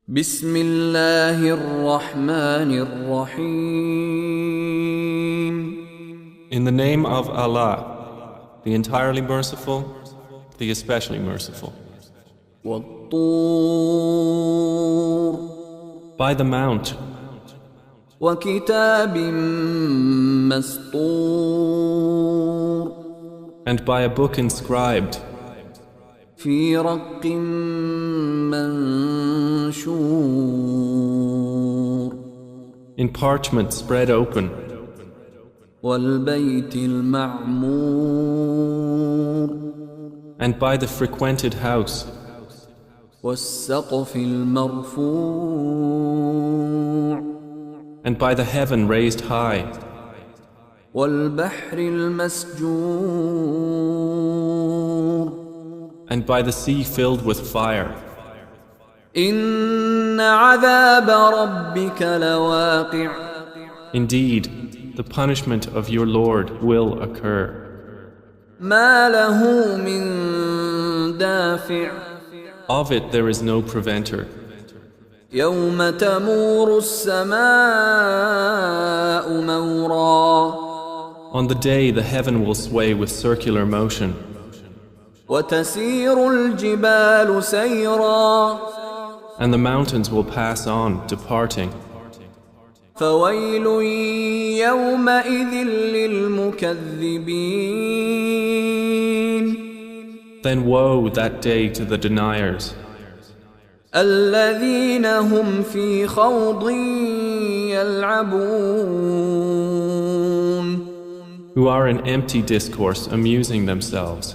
بسم الله الرحمن الرحيم. In the name of Allah, the entirely merciful, the especially merciful. والطور By the mount, وكتاب مسطور and by a book inscribed, في رق منشور in parchment spread open, والبيت المعمور and by the frequented house, والسقف المرفوع and by the heaven raised high, والبحر المسجور and by the sea filled with fire. إن عذاب ربك لواقع Indeed, the punishment of your Lord will occur. ما له من دافع Of it there is no preventer. يوم تمور السماء مورا On the day the heaven will sway with circular motion, وتسير الجبال سيرا and the mountains will pass on, departing. فويل يومئذ للمكذبين Then woe that day to the deniers, الذين هم في خوض يلعبون who are in empty discourse amusing themselves.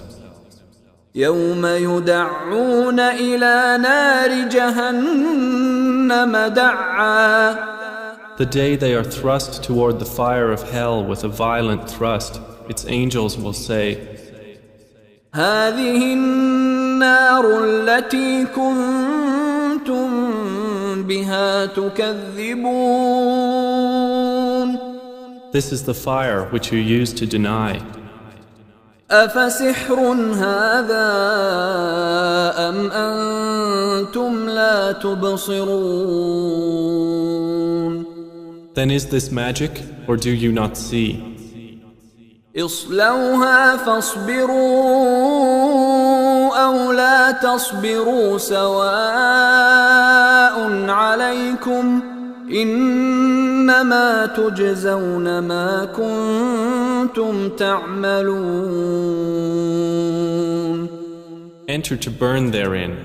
يوم يدعون إلى نار جهنم دعا The day they are thrust toward the fire of hell with a violent thrust, its angels will say, هذه النار التي كنتم بها تكذبون This is the fire which you used to deny. أفسحر هذا أم أنتم لا تبصرون Then is this magic, or do you not see? اصلوها فاصبروا أو لا تصبروا سواء عليكم إنما تجزون ما كنتم تعملون. Enter to burn therein.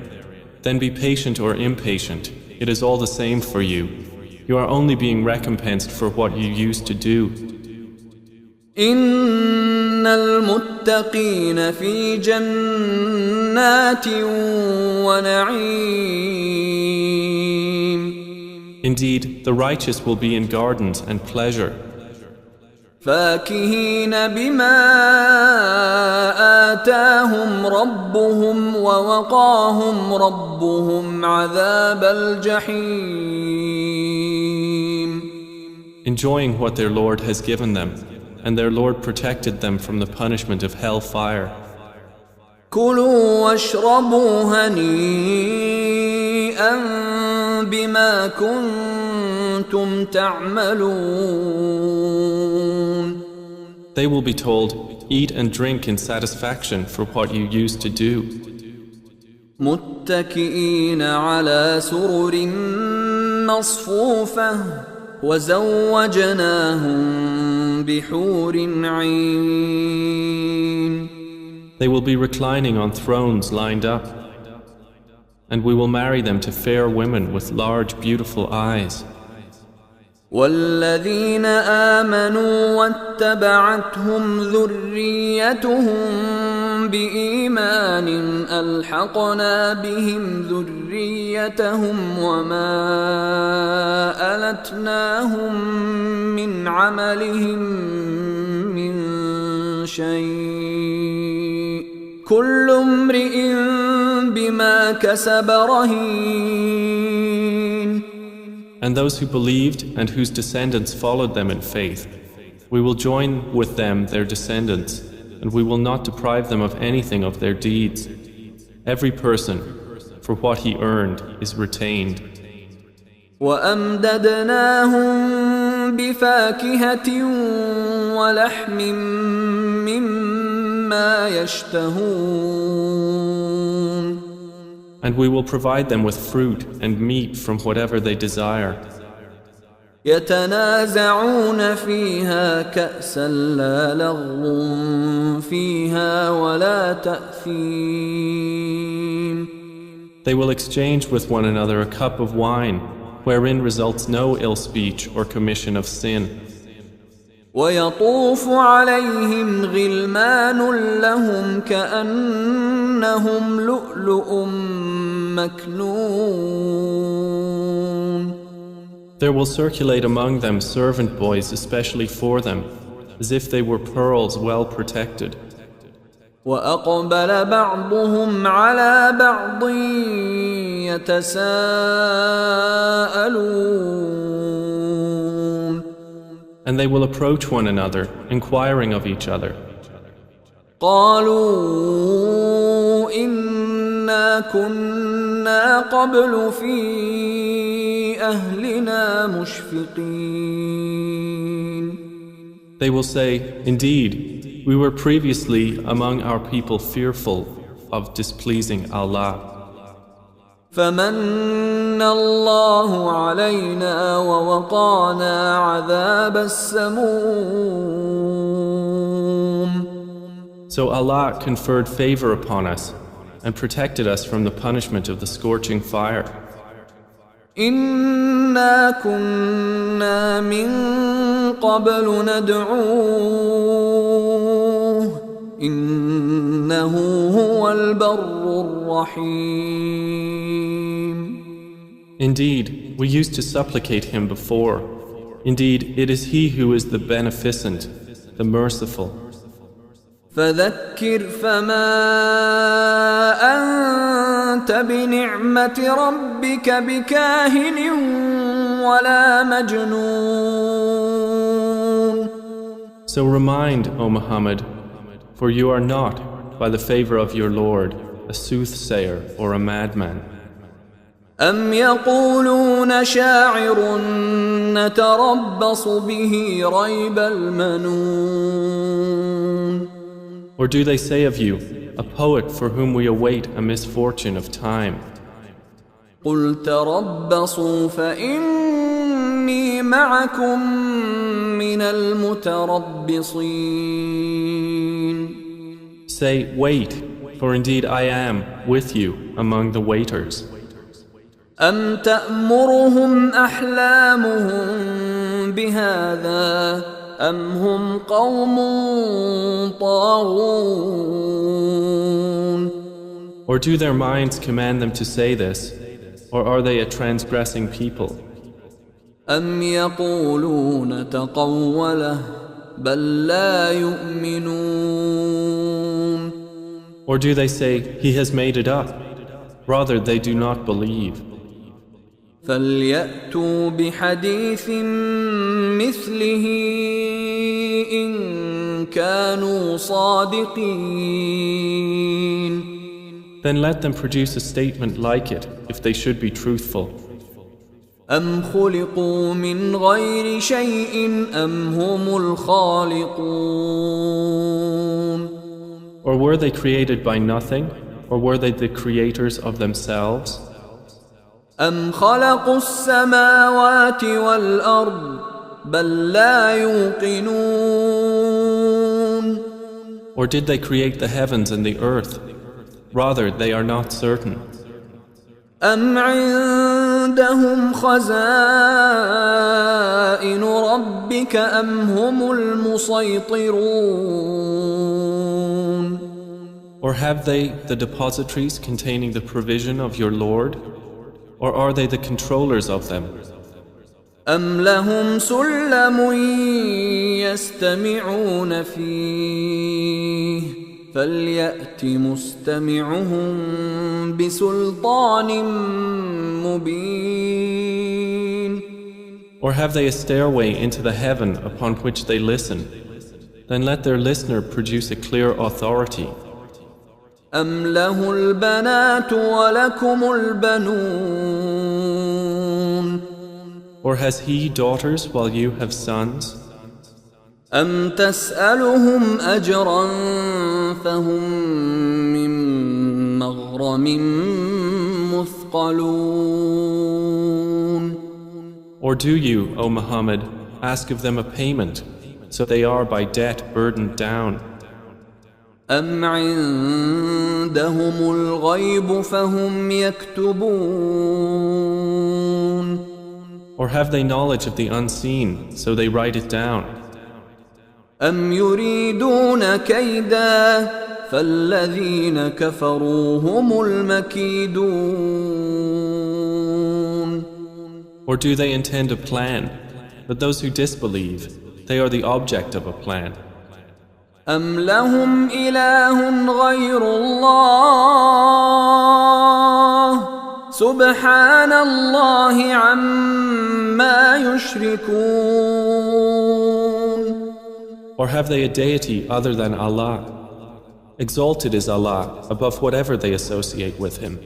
Then be patient or impatient. It is all the same for you. You are only being recompensed for what you used to do. إن المتقين في جنات ونعيم Indeed, the righteous will be in gardens and pleasure, فاكهين بما آتاهم ربهم ووقاهم ربهم عذاب الجحيم. enjoying what their Lord has given them, and their Lord protected them from the punishment of hell fire. كلوا واشربوا هنيئا بما كنتم تعملون. They will be told, eat and drink in satisfaction for what you used to do. متكئين على سرر مصفوفة وزوجناهم بحور عين. They will be reclining on thrones lined up, and we will marry them to fair women with large, beautiful eyes. والذين آمنوا واتبعتهم ذريتهم بإيمان ألحقنا بهم ذريتهم وما ألتناهم من عملهم من شيء كل امرئ بما كسب رهين. And those who believed and whose descendants followed them in faith, we will join with them their descendants, and we will not deprive them of anything of their deeds. Every person, for what he earned, is retained. وأمددناهم بفاكهة ولحم مما يشتهون. And we will provide them with fruit and meat from whatever they desire. يتنازعون فيها كأسا لا لغو فيها ولا تأثيم. They will exchange with one another a cup of wine, wherein results no ill speech or commission of sin. ويطوف عليهم غلمان لهم كأنهم لؤلؤ مكنون. There will circulate among them servant boys especially for them, as if they were pearls well protected. وأقبل بعضهم على بعض يتساءلون. And they will approach one another, inquiring of each other. قالوا إنا كنا قبل في أهلنا مشفقين. They will say, Indeed, we were previously among our people fearful of displeasing Allah. فمن الله علينا ووقانا عذاب السموم. So Allah conferred favor upon us and protected us from the punishment of the scorching fire. إنا كنا من قبل ندعوه إنه هو البر الرحيم. Indeed, we used to supplicate him before. Indeed, it is he who is the beneficent, the merciful. فذكر فما أنت بنعمة ربك بكاهن ولا مجنون. So remind, O Muhammad, for you are not, by the favor of your Lord, a soothsayer or a madman. أم يقولون شاعر نتربص به ريب المنون. Or do they say of you, a poet for whom we await a misfortune of time? قل تربصوا فإني معكم من المتربصين. Say, wait, for indeed I am with you among the waiters. أم تأمرهم أحلامهم بهذا أم هم قوم طاغون. Or do their minds command them to say this, or are they a transgressing people? أم يقولون تقوله بل لا يؤمنون. Or do they say, he has made it up? Rather, they do not believe. فليأتوا بحديث مثله إن كانوا صادقين. Then let them produce a statement like it, if they should be truthful. أم خلقوا من غير شيء أم هم الخالقون. Or were they created by nothing, or were they the creators of themselves? أم خلقوا السماوات والأرض بل لا يوقنون. Or did they create the heavens and the earth? Rather, they are not certain. أم عندهم خزائن ربك أم هم المسيطرون. Or have they the depositories containing the provision of your Lord? Or are they the controllers of them? أم لهم سلم يستمعون فيه فليأت مستمعهم بسلطان مبين. Or have they a stairway into the heaven upon which they listen? Then let their listener produce a clear authority. أم له البنات ولكم البنون Or has he daughters while you have sons? أم تسألهم أجرا فهم من مغرم مثقلون Or do you, O Muhammad, ask of them a payment, so they are by debt burdened down? أم عندهم الغيب فهم يكتبون Or have they knowledge of the unseen, so they write it down? أم يريدون كيدا فالذين كفروا هم المكيدون Or do they intend a plan? But those who disbelieve, they are the object of a plan. أم لهم إله غير الله سبحان الله عما يشركون Or have they a deity other than Allah? Exalted is Allah above whatever they associate with Him.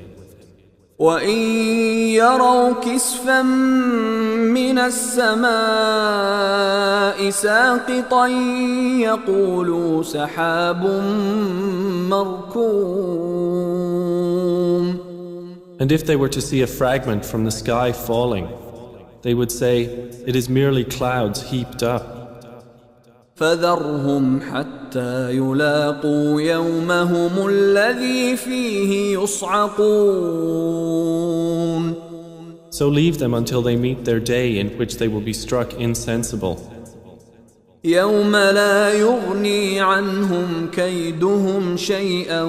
وإن يروا كسفا من السماء ساقطا يقولوا سحاب مركوم And if they were to see a fragment from the sky falling, they would say, it is merely clouds heaped up. فذرهم حتى يلاقوا يومهم الذي فيه يصعقون So leave them until they meet their day in which they will be struck insensible. يوم لا يغني عنهم كيدهم شيئا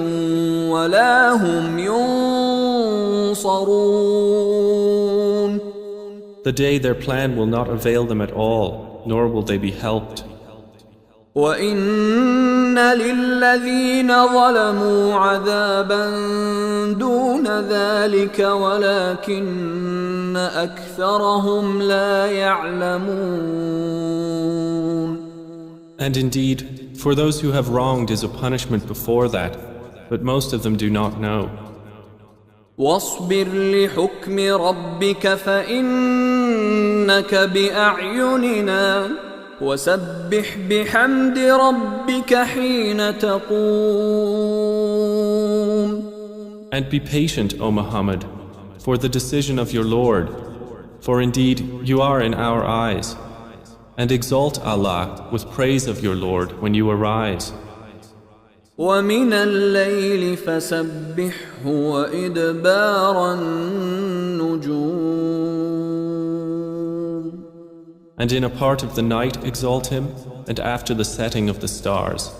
ولا هم ينصرون The day their plan will not avail them at all, nor will they be helped. وإن للذين ظلموا عذابا دون ذلك ولكن أكثرهم لا يعلمون And indeed, for those who have wronged is a punishment before that, but most of them do not know. واصبر لحكم ربك فإنك بأعيننا وسبح بحمد ربك حين تقوم And be patient, O Muhammad, for the decision of your Lord, for indeed you are in our eyes. And exalt Allah with praise of your Lord when you arise. ومن الليل فسبحه وإدبار النجوم And in a part of the night exalt him, and after the setting of the stars.